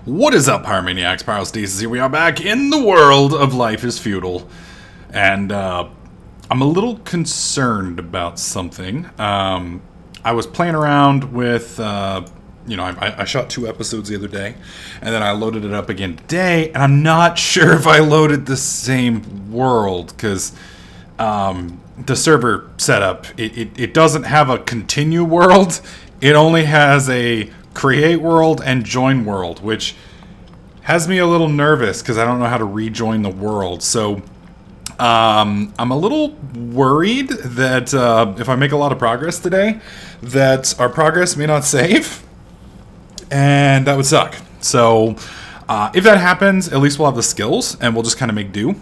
What is up, Pyromaniacs? Pyrostasis here. We are back in the world of Life is Feudal. And I'm a little concerned about something. I was playing around with, I shot 2 episodes the other day. And then I loaded it up again today. And I'm not sure if I loaded the same world. Because the server setup, it doesn't have a continue world. It only has a create world and join world, which has me a little nervous because I don't know how to rejoin the world. So I'm a little worried that if I make a lot of progress today, that our progress may not save, and that would suck. So if that happens, at least we'll have the skills and we'll just kind of make do.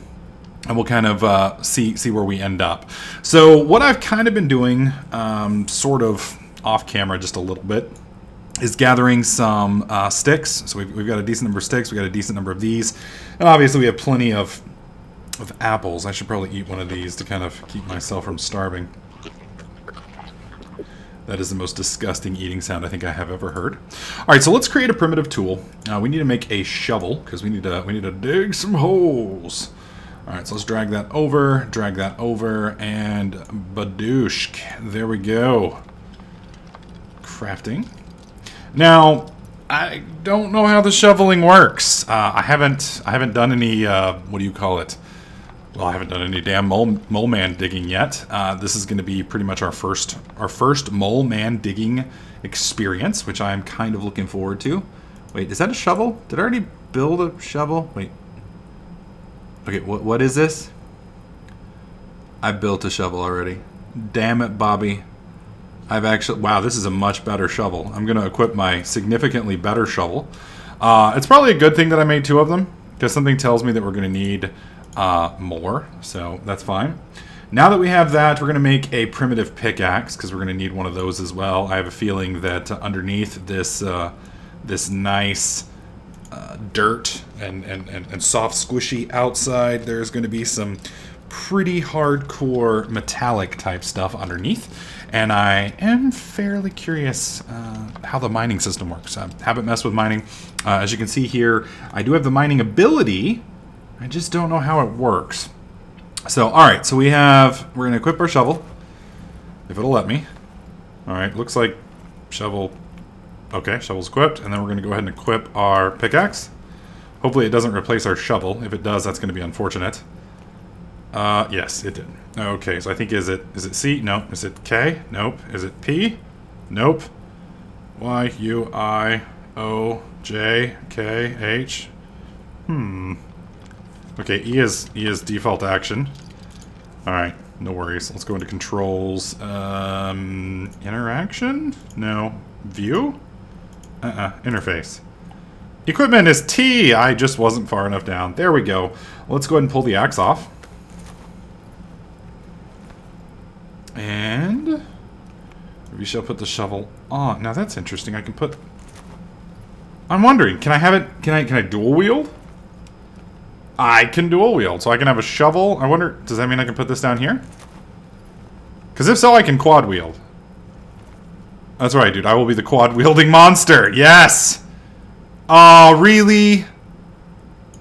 And we'll kind of see where we end up. So what I've kind of been doing, sort of off camera just a little bit, is gathering some sticks. So we've got a decent number of sticks. We've got a decent number of these. And obviously we have plenty of apples. I should probably eat one of these to kind of keep myself from starving. That is the most disgusting eating sound I think I have ever heard. All right, so let's create a primitive tool. We need to make a shovel because we need to dig some holes. All right, so let's drag that over, and badooshk. There we go. Crafting. Now, I don't know how the shoveling works. I haven't done any, what do you call it? Well, I haven't done any damn mole man digging yet. This is going to be pretty much our first mole man digging experience, which I'm kind of looking forward to. Wait, is that a shovel? Did I already build a shovel? Wait. Okay, what is this? I built a shovel already. Damn it, Bobby. I've actually... Wow, this is a much better shovel. I'm going to equip my significantly better shovel. It's probably a good thing that I made 2 of them, because something tells me that we're going to need more, so that's fine. Now that we have that, we're going to make a primitive pickaxe, because we're going to need one of those as well. I have a feeling that underneath this, this nice... dirt and soft squishy outside, there's going to be some pretty hardcore metallic type stuff underneath, and I am fairly curious how the mining system works. I haven't messed with mining. As you can see here, I do have the mining ability, I just don't know how it works. So alright, so we're going to equip our shovel if it'll let me. Alright, looks like shovel. Okay, shovel's equipped, and then we're going to go ahead and equip our pickaxe. Hopefully it doesn't replace our shovel. If it does, that's going to be unfortunate. Yes, it did. Okay, so I think, is it C? No. Is it K? Nope. Is it P? Nope. Y, U, I, O, J, K, H. Okay, E is default action. Alright, no worries. Let's go into controls. Interaction? No. View? Interface. Equipment is T! I just wasn't far enough down. There we go. Let's go ahead and pull the axe off. And we shall put the shovel on. Now that's interesting. I can put... I'm wondering, can I have it... Can I dual wield? I can dual wield, so I can have a shovel. I wonder, does that mean I can put this down here? Because if so, I can quad wield. That's right, dude. I will be the quad-wielding monster. Yes! Oh, really?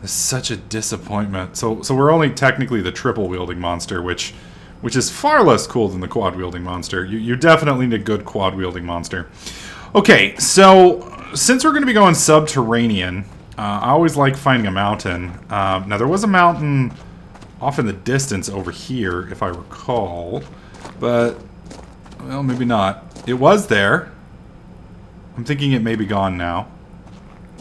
It's such a disappointment. So we're only technically the triple-wielding monster, which is far less cool than the quad-wielding monster. You definitely need a good quad-wielding monster. Okay, so since we're going to be going subterranean, I always like finding a mountain. Now, there was a mountain off in the distance over here, if I recall. But, well, maybe not. It was there. I'm thinking it may be gone now.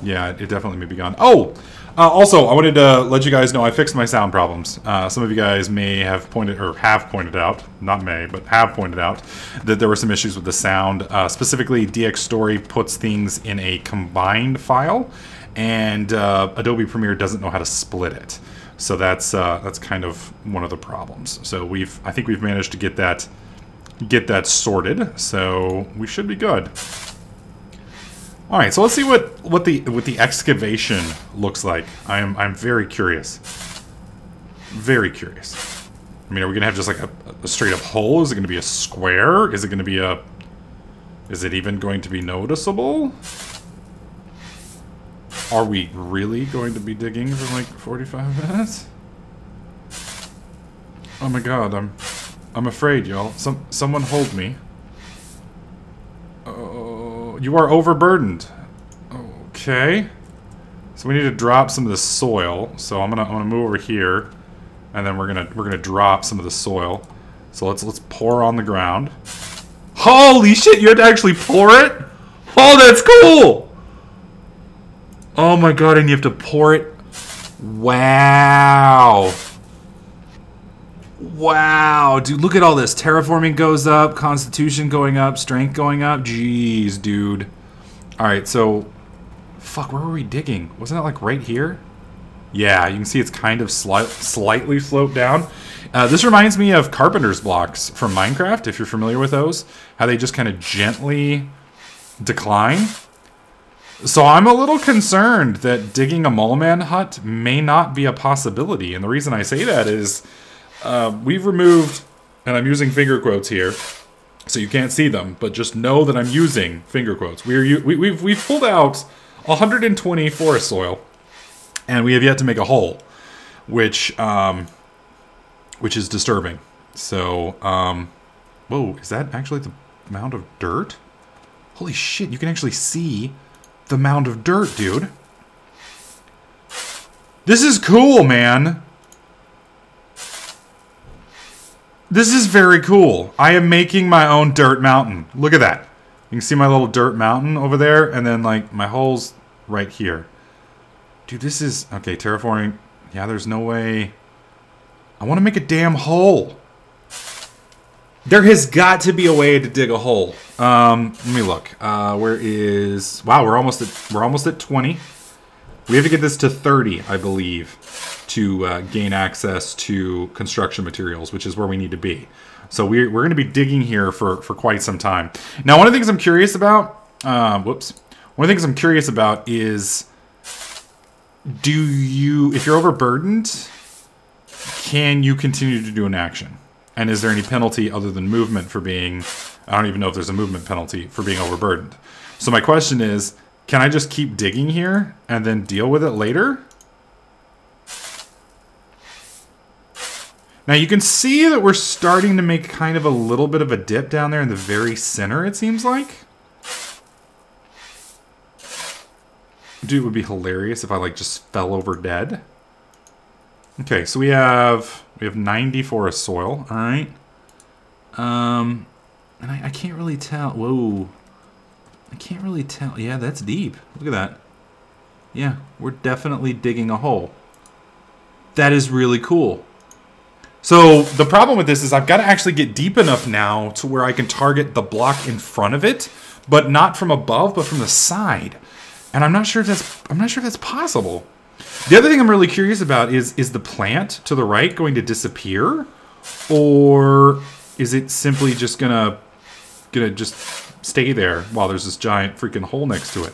Yeah, it definitely may be gone. Oh! Also, I wanted to let you guys know I fixed my sound problems. Some of you guys may have pointed out, not may, but have pointed out that there were some issues with the sound. Specifically, DX Story puts things in a combined file, and Adobe Premiere doesn't know how to split it. So that's kind of one of the problems. So I think we've managed to get that sorted, so we should be good. All right, so let's see what the excavation looks like. I'm very curious. Very curious. I mean, are we gonna have just like a straight up hole? Is it gonna be a square? Is it gonna be is it even going to be noticeable? Are we really going to be digging for like 45 minutes? Oh my god, I'm afraid, y'all. Someone hold me. Oh, you are overburdened. Okay. So we need to drop some of the soil. So I'm gonna move over here, and then we're gonna drop some of the soil. So let's pour on the ground. Holy shit! You had to actually pour it? Oh, that's cool! Oh my god! And you have to pour it. Wow. Wow, dude! Look at all this. Terraforming goes up, Constitution going up, Strength going up. Jeez, dude. All right, so. Fuck, where were we digging? Wasn't it like right here? Yeah, you can see it's kind of slightly sloped down. This reminds me of carpenter's blocks from Minecraft, if you're familiar with those. How they just kind of gently decline. So I'm a little concerned that digging a mole man hut may not be a possibility. And the reason I say that is we've removed, and I'm using finger quotes here, so you can't see them, but just know that I'm using finger quotes. We've pulled out 120 forest soil, and we have yet to make a hole, which is disturbing. So, whoa, is that actually the mound of dirt? Holy shit, you can actually see the mound of dirt, dude. This is cool, man. This is very cool. I am making my own dirt mountain. Look at that. You can see my little dirt mountain over there, and then, like, my hole's right here. Dude, this is... Okay, terraforming. Yeah, there's no way... I want to make a damn hole. There has got to be a way to dig a hole. Let me look. Where is... Wow, we're almost at 20. We have to get this to 30, I believe, to gain access to construction materials, which is where we need to be. So we're going to be digging here for quite some time. Now, one of the things I'm curious about... Whoops. One of the things I'm curious about is... Do you... If you're overburdened, can you continue to do an action? And is there any penalty other than movement for being... I don't even know if there's a movement penalty for being overburdened. So my question is, can I just keep digging here and then deal with it later? Now you can see that we're starting to make kind of a little bit of a dip down there in the very center, it seems like. Dude, it would be hilarious if I like just fell over dead. Okay, so we have 90 forest soil, all right. And I can't really tell. Whoa. I can't really tell. Yeah, that's deep. Look at that. Yeah, we're definitely digging a hole. That is really cool. So the problem with this is I've got to actually get deep enough now to where I can target the block in front of it, but not from above, but from the side. And I'm not sure if that's possible. The other thing I'm really curious about is the plant to the right going to disappear, or is it simply just gonna just stay there while there's this giant freaking hole next to it?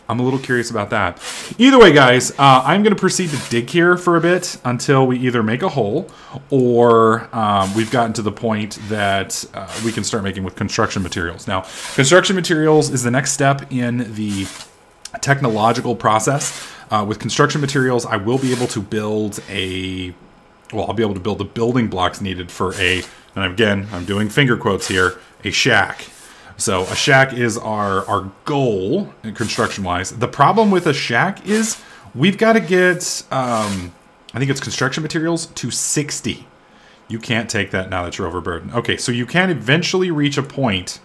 I'm a little curious about that. Either way, guys, I'm going to proceed to dig here for a bit until we either make a hole or we've gotten to the point that we can start making with construction materials. Now, construction materials is the next step in the technological process. With construction materials, I will be able to build I'll be able to build the building blocks needed for and again, I'm doing finger quotes here, a shack. So a shack is our goal construction-wise. The problem with a shack is we've got to get, I think it's construction materials, to 60. You can't take that now that you're overburdened. Okay, so you can eventually reach a point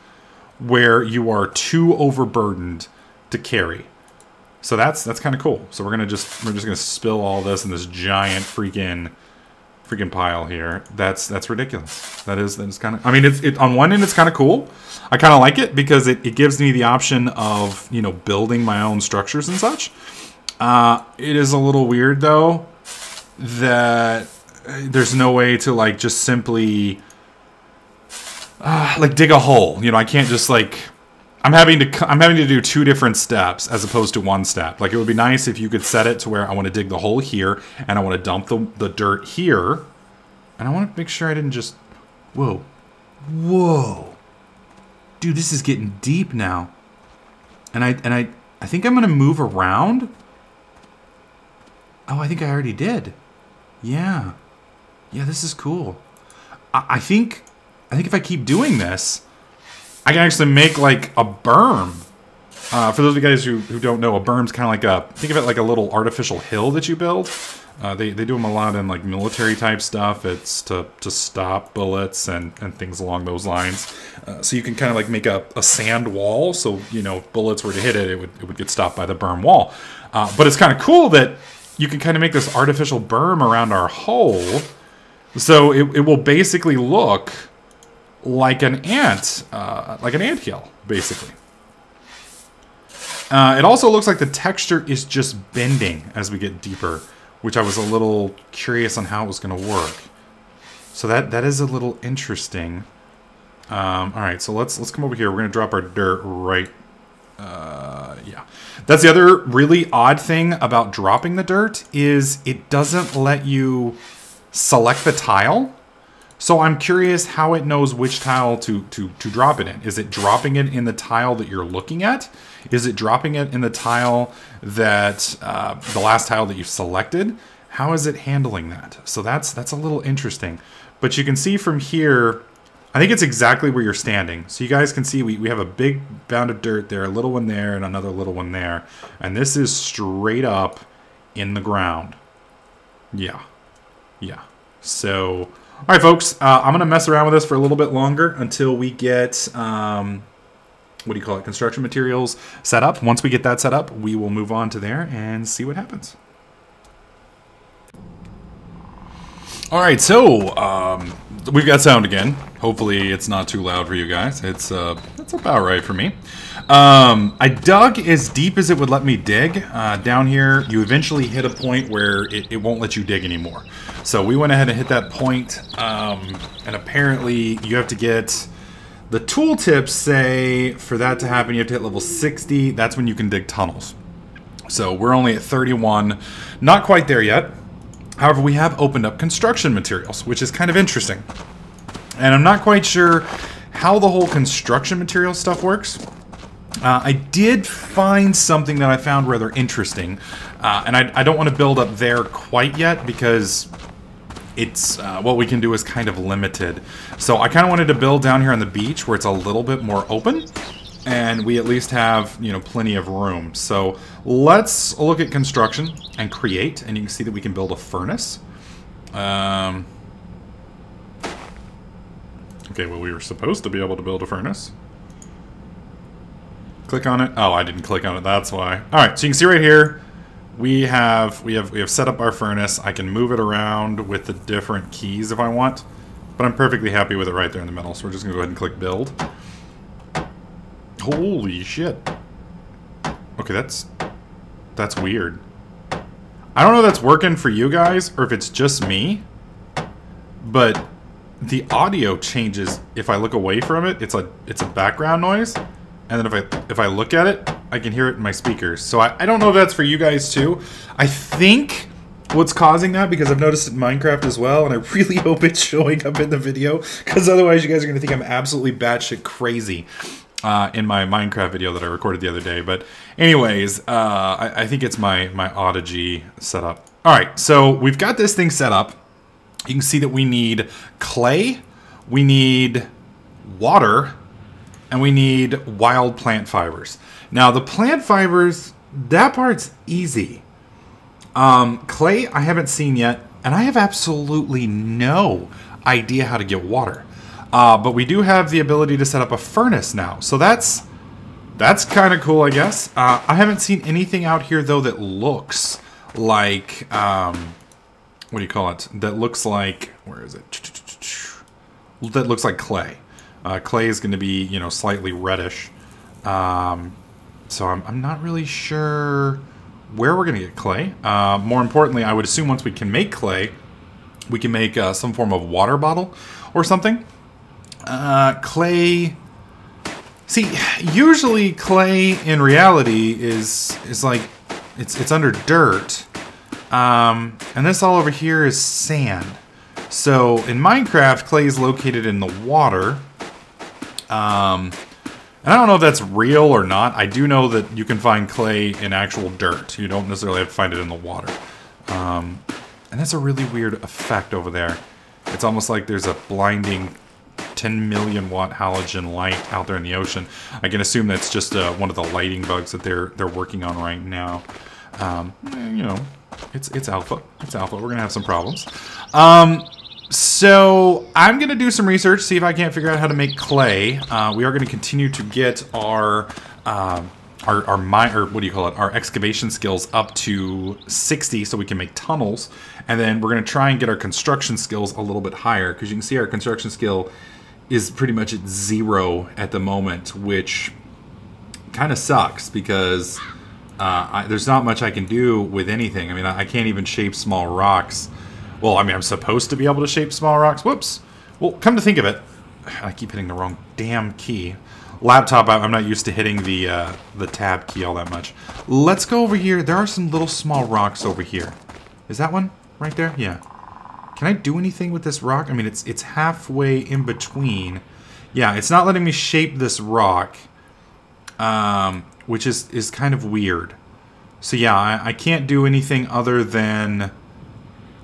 where you are too overburdened to carry. So that's kind of cool. So we're just gonna spill all this in this giant freaking pile here. That's ridiculous. That is kind of, I mean, it on one end it's kind of cool. I kind of like it because it gives me the option of, you know, building my own structures and such. It is a little weird though that there's no way to like just simply like dig a hole. You know, I can't just like, I'm having to do two different steps as opposed to one step. Like, it would be nice if you could set it to where I want to dig the hole here and I want to dump the dirt here. And I want to make sure I didn't just... Whoa. Whoa. Dude, this is getting deep now. And I think I'm going to move around Oh, I think I already did. Yeah. Yeah, this is cool. I think if I keep doing this, I can actually make like a berm. For those of you guys who don't know, a berm's kind of like a, think of it like a little artificial hill that you build. They do them a lot in like military type stuff. It's to stop bullets and things along those lines. So you can kind of like make a sand wall. So, you know, if bullets were to hit it, it would get stopped by the berm wall. But it's kind of cool that you can kind of make this artificial berm around our hole. So it will basically look like an anthill, basically. It also looks like the texture is just bending as we get deeper, which I was a little curious on how it was going to work. So that is a little interesting. All right, so let's come over here. We're going to drop our dirt right. Yeah, that's the other really odd thing about dropping the dirt is it doesn't let you select the tile. So I'm curious how it knows which tile to drop it in. Is it dropping it in the tile that you're looking at? Is it dropping it in the tile that, the last tile that you've selected? How is it handling that? So that's a little interesting. But you can see from here, I think it's exactly where you're standing. So you guys can see we have a big bound of dirt there, a little one there, and another little one there. And this is straight up in the ground. Yeah. Yeah. So, all right, folks, I'm going to mess around with this for a little bit longer until we get, what do you call it, construction materials set up. Once we get that set up, we will move on to there and see what happens. All right, so we've got sound again. Hopefully it's not too loud for you guys. It's that's about right for me. I dug as deep as it would let me dig. Down here, you eventually hit a point where it won't let you dig anymore. So we went ahead and hit that point, and apparently you have to get... The tooltips say for that to happen, you have to hit level 60. That's when you can dig tunnels. So we're only at 31. Not quite there yet. However, we have opened up construction materials, which is kind of interesting. And I'm not quite sure how the whole construction material stuff works. I did find something that I found rather interesting. And I don't want to build up there quite yet because it's what we can do is kind of limited. So I kind of wanted to build down here on the beach where it's a little bit more open. And we at least have, you know, plenty of room. So let's look at construction and create. And you can see that we can build a furnace. Okay, well, we were supposed to be able to build a furnace. Click on it. Oh, I didn't click on it. That's why. All right, so you can see right here, we have set up our furnace. I can move it around with the different keys if I want, but I'm perfectly happy with it right there in the middle. So we're just gonna go ahead and click build. Holy shit. Okay, that's weird. I don't know if that's working for you guys or if it's just me, but the audio changes if I look away from it. It's a background noise, and then if I look at it, I can hear it in my speakers. So I don't know if that's for you guys too. I think what's causing that, because I've noticed it in Minecraft as well, and I really hope it's showing up in the video, because otherwise you guys are going to think I'm absolutely batshit crazy in my Minecraft video that I recorded the other day. But anyways, I think it's my Audigy setup. All right, so we've got this thing set up. You can see that we need clay, we need water, and we need wild plant fibers. Now, the plant fibers, that part's easy. Clay, I haven't seen yet, and I have absolutely no idea how to get water. But we do have the ability to set up a furnace now, so that's kind of cool, I guess. I haven't seen anything out here, though, that looks like... what do you call it? That looks like... Where is it? That looks like clay. Clay is going to be, you know, slightly reddish. So I'm not really sure where we're going to get clay. More importantly, I would assume once we can make clay, we can make some form of water bottle or something. Clay... See, usually clay in reality is like... It's under dirt. And this all over here is sand. So in Minecraft, clay is located in the water. And I don't know if that's real or not. I do know that you can find clay in actual dirt. You don't necessarily have to find it in the water. And that's a really weird effect over there. It's almost like there's a blinding 10 million watt halogen light out there in the ocean. I can assume that's just one of the lighting bugs that they're working on right now. You know, it's alpha. It's alpha. We're gonna have some problems. So I'm gonna do some research, see if I can't figure out how to make clay. We are gonna continue to get our excavation skills up to 60 so we can make tunnels, and then we're going to try and get our construction skills a little bit higher, because you can see our construction skill is pretty much at 0 at the moment, which kind of sucks because there's not much I can do with anything. I mean, I can't even shape small rocks. Well, I mean, I'm supposed to be able to shape small rocks. Whoops. Well, come to think of it, I keep hitting the wrong damn key. Laptop, I'm not used to hitting the tab key all that much. Let's go over here. There are some little small rocks over here. Is that one right there? Yeah. Can I do anything with this rock? I mean, it's halfway in between. Yeah, it's not letting me shape this rock, which is kind of weird. So yeah, I can't do anything other than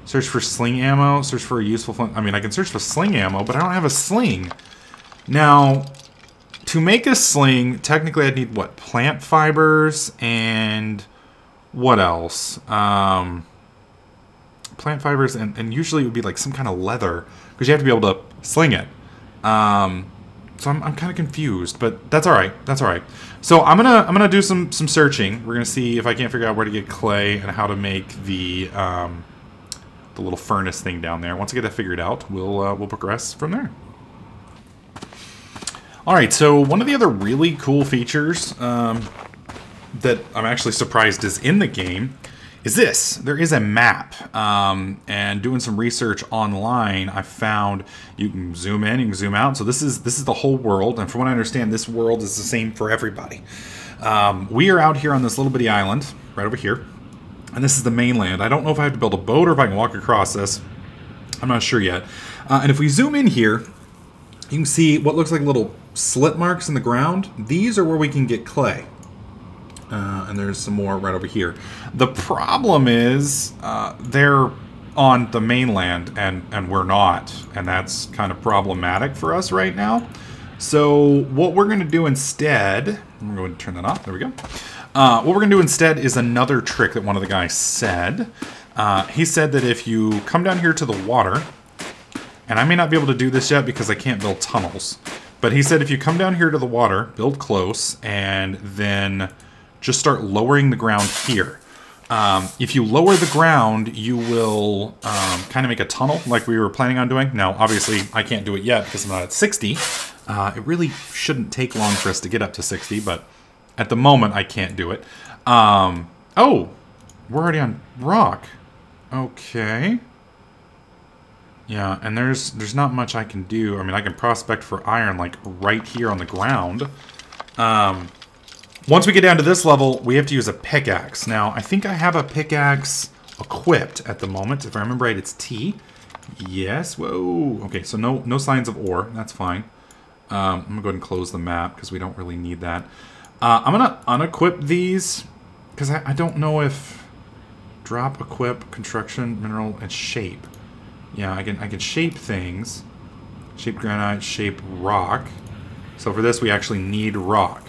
search for sling ammo, search for a useful flint. I mean, I can search for sling ammo, but I don't have a sling. Now, to make a sling, technically I'd need, what, plant fibers and what else? Plant fibers and usually it would be like some kind of leather, because you have to be able to sling it. So I'm kind of confused, but that's all right. That's all right. So I'm gonna do some searching. We're gonna see if I can't figure out where to get clay and how to make the little furnace thing down there. Once I get that figured out, we'll progress from there. Alright, so one of the other really cool features that I'm actually surprised is in the game is this. There is a map, and doing some research online, I found you can zoom in, you can zoom out. So this is the whole world, and from what I understand, this world is the same for everybody. We are out here on this little bitty island, right over here, and this is the mainland. I don't know if I have to build a boat or if I can walk across this. I'm not sure yet. And if we zoom in here, you can see what looks like little slit marks in the ground. These are where we can get clay. And there's some more right over here. The problem is they're on the mainland and we're not. And that's kind of problematic for us right now. So what we're going to do instead... I'm going to turn that off. There we go. What we're going to do instead is another trick that one of the guys said. He said that if you come down here to the water... And I may not be able to do this yet because I can't build tunnels. But he said if you come down here to the water, build close, and then just start lowering the ground here. If you lower the ground, you will kind of make a tunnel like we were planning on doing. Now, obviously, I can't do it yet because I'm not at 60. It really shouldn't take long for us to get up to 60, but at the moment, I can't do it. Oh, we're already on rock. Okay. Yeah, and there's not much I can do. I mean, I can prospect for iron, like, right here on the ground. Once we get down to this level, we have to use a pickaxe. Now, I think I have a pickaxe equipped at the moment. If I remember right, it's T. Yes, whoa. Okay, so no signs of ore. That's fine. I'm going to go ahead and close the map, because we don't really need that. I'm going to unequip these, because I don't know if... Drop, equip, construction, mineral, and shape. Yeah, I can shape things. Shape granite, shape rock. So for this, we actually need rock.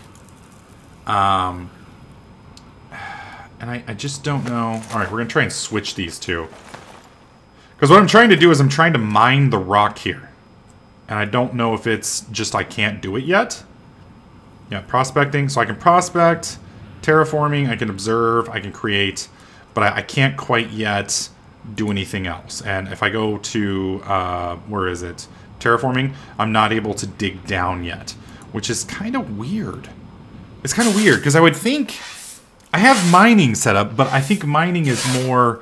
And I just don't know. All right, we're going to try and switch these two. Because what I'm trying to do is I'm trying to mine the rock here. And I don't know if it's just I can't do it yet. Yeah, prospecting. So I can prospect, terraforming, I can observe, I can create. But I can't quite yet do anything else. And if I go to, where is it? Terraforming, I'm not able to dig down yet, which is kind of weird. It's kind of weird, because I would think, I have mining set up, but I think mining is more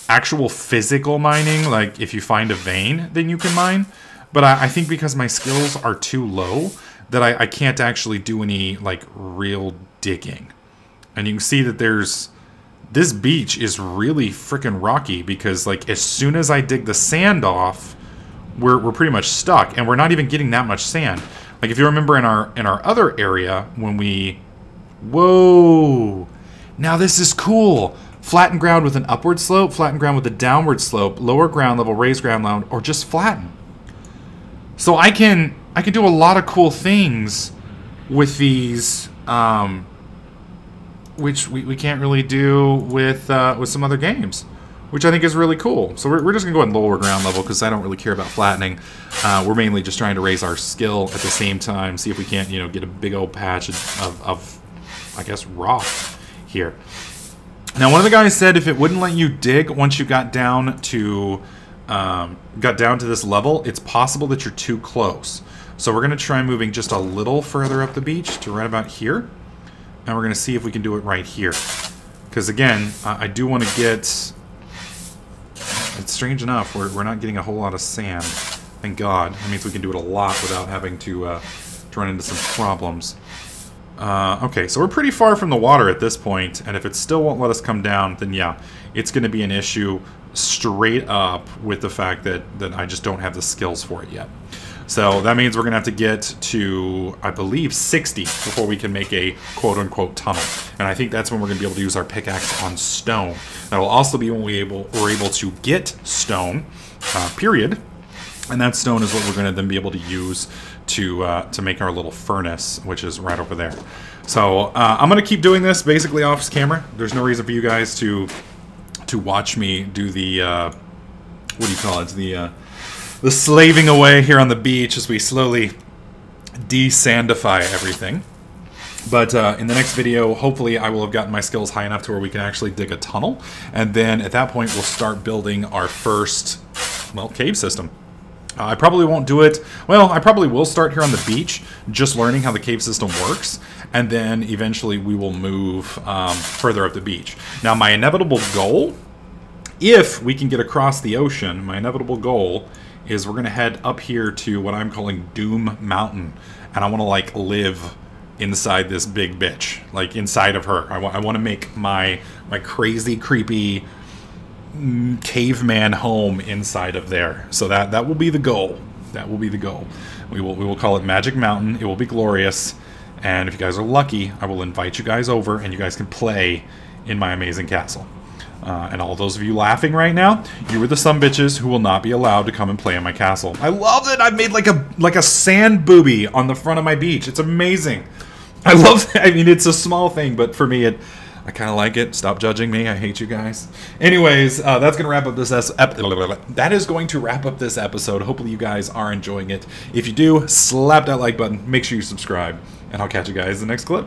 actual physical mining, like if you find a vein, then you can mine. But I think because my skills are too low, that I can't actually do any, like, real digging. And you can see that there's... This beach is really freaking rocky because, like, as soon as I dig the sand off, we're pretty much stuck, and we're not even getting that much sand. Like, if you remember in our other area when we... Whoa! Now this is cool. flatten ground with an upward slope, flatten ground with a downward slope, lower ground level, raise ground level, or just flatten. So I can do a lot of cool things with these, which we can't really do with some other games, which I think is really cool. So we're just gonna go ahead and lower ground level because I don't really care about flattening. We're mainly just trying to raise our skill at the same time, see if we can't, get a big old patch of I guess, rock here. Now, one of the guys said if it wouldn't let you dig once you got down to this level, it's possible that you're too close. So we're gonna try moving just a little further up the beach to right about here. And we're going to see if we can do it right here. Because again, I do want to get... It's strange enough, we're not getting a whole lot of sand. Thank God. That means we can do it a lot without having to run into some problems. Okay, so we're pretty far from the water at this point, and if it still won't let us come down, then yeah, it's going to be an issue straight up with the fact that I just don't have the skills for it yet. So that means we're going to have to get to, I believe, 60 before we can make a quote-unquote tunnel. And I think that's when we're going to be able to use our pickaxe on stone. That will also be when we're able to get stone, period. And that stone is what we're going to then be able to use to make our little furnace, which is right over there. So I'm going to keep doing this basically off camera. There's no reason for you guys to watch me do the, what do you call it, the slaving away here on the beach as we slowly de-sandify everything. But in the next video, hopefully I will have gotten my skills high enough to where we can actually dig a tunnel. And then at that point, we'll start building our first, well, cave system. I probably won't do it. Well, I probably will start here on the beach, just learning how the cave system works. And then eventually we will move further up the beach. Now, my inevitable goal, if we can get across the ocean, my inevitable goal is we're going to head up here to what I'm calling Doom Mountain. And I want to, like, live inside this big bitch. Like, inside of her. I want to make my crazy, creepy caveman home inside of there. So that will be the goal. That will be the goal. We will call it Magic Mountain. It will be glorious. And if you guys are lucky, I will invite you guys over and you guys can play in my amazing castle. And all those of you laughing right now, you are the sumbitches who will not be allowed to come and play in my castle. I love that I've made like a sand booby on the front of my beach. It's amazing. I love that. I mean, it's a small thing, but for me, I kind of like it. Stop judging me. I hate you guys. Anyways, that's going to wrap up this that is going to wrap up this episode. Hopefully you guys are enjoying it. If you do, slap that like button. Make sure you subscribe, and I'll catch you guys in the next clip.